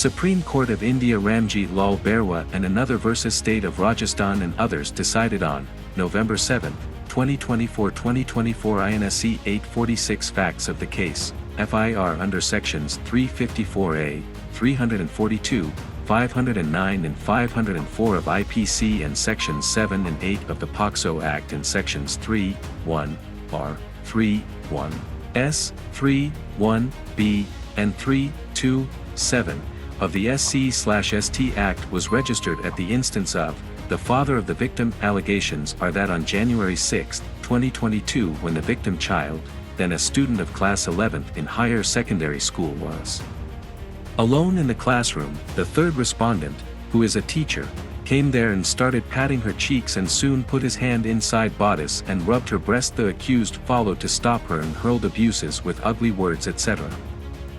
Supreme Court of India Ramji Lal Bairwa and another versus State of Rajasthan and others decided on November 7, 2024 INSC 846 facts of the case, FIR under sections 354A, 342, 509 and 504 of IPC and sections 7 and 8 of the POCSO Act and sections 3, 1, R, 3, 1, S, 3, 1, B, and 3, 2, 7, of the SC/ST Act was registered at the instance of the father of the victim. Allegations are that on January 6, 2022 when the victim child, then a student of class 11th in higher secondary school was alone in the classroom, the third respondent, who is a teacher, came there and started patting her cheeks and soon put his hand inside bodice and rubbed her breast. The accused followed to stop her and hurled abuses with ugly words etc.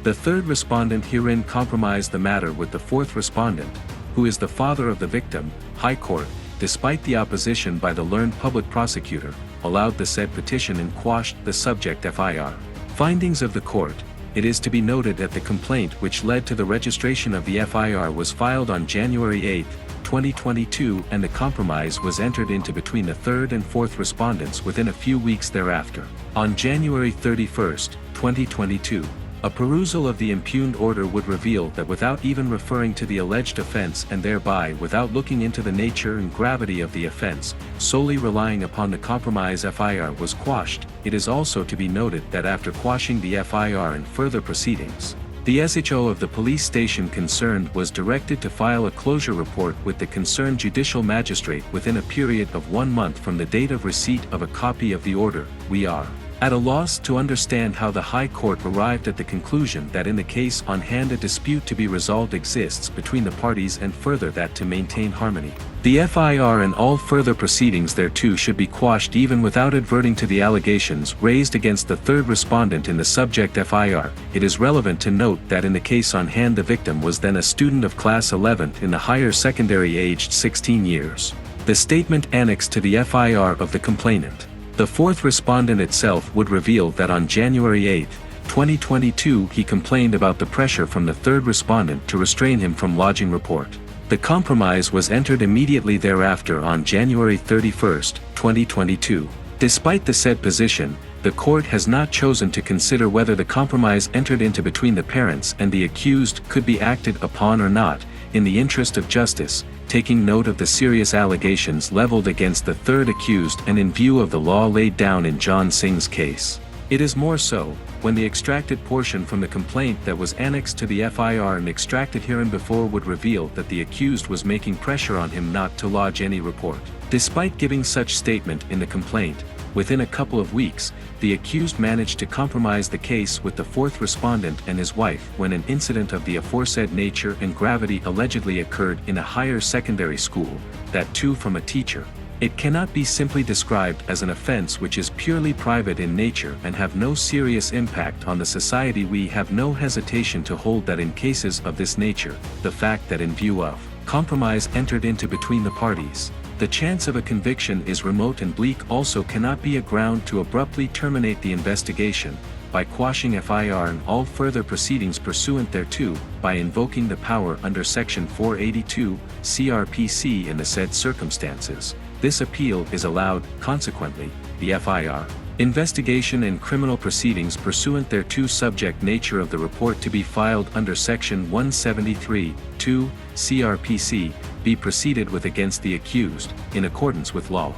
The third respondent herein compromised the matter with the fourth respondent, who is the father of the victim. High Court, despite the opposition by the learned public prosecutor, allowed the said petition and quashed the subject FIR. Findings of the court. It is to be noted that the complaint which led to the registration of the FIR was filed on January 8, 2022 and the compromise was entered into between the third and fourth respondents within a few weeks thereafter. On January 31, 2022, a perusal of the impugned order would reveal that without even referring to the alleged offense and thereby without looking into the nature and gravity of the offense, solely relying upon the compromise FIR was quashed. It is also to be noted that after quashing the FIR and further proceedings, the SHO of the police station concerned was directed to file a closure report with the concerned judicial magistrate within a period of 1 month from the date of receipt of a copy of the order. We are at a loss to understand how the High Court arrived at the conclusion that in the case on hand a dispute to be resolved exists between the parties and further that to maintain harmony, the FIR and all further proceedings thereto should be quashed even without adverting to the allegations raised against the third respondent in the subject FIR. It is relevant to note that in the case on hand the victim was then a student of class 11th in the higher secondary aged 16 years. The statement annexed to the FIR of the complainant, the fourth respondent itself, would reveal that on January 8, 2022 he complained about the pressure from the third respondent to restrain him from lodging report. The compromise was entered immediately thereafter on January 31, 2022. Despite the said position, the court has not chosen to consider whether the compromise entered into between the parents and the accused could be acted upon or not, in the interest of justice, taking note of the serious allegations leveled against the third accused and in view of the law laid down in John Singh's case. It is more so, when the extracted portion from the complaint that was annexed to the FIR and extracted hereinbefore would reveal that the accused was making pressure on him not to lodge any report. Despite giving such statement in the complaint, within a couple of weeks, the accused managed to compromise the case with the fourth respondent and his wife when an incident of the aforesaid nature and gravity allegedly occurred in a higher secondary school, that too from a teacher. It cannot be simply described as an offense which is purely private in nature and have no serious impact on the society. We have no hesitation to hold that in cases of this nature, the fact that in view of compromise entered into between the parties, the chance of a conviction is remote and bleak also cannot be a ground to abruptly terminate the investigation, by quashing FIR and all further proceedings pursuant thereto, by invoking the power under Section 482, CRPC in the said circumstances. This appeal is allowed. Consequently, the FIR investigation and criminal proceedings pursuant thereto subject nature of the report to be filed under Section 173, 2, CRPC, be proceeded with against the accused, in accordance with law.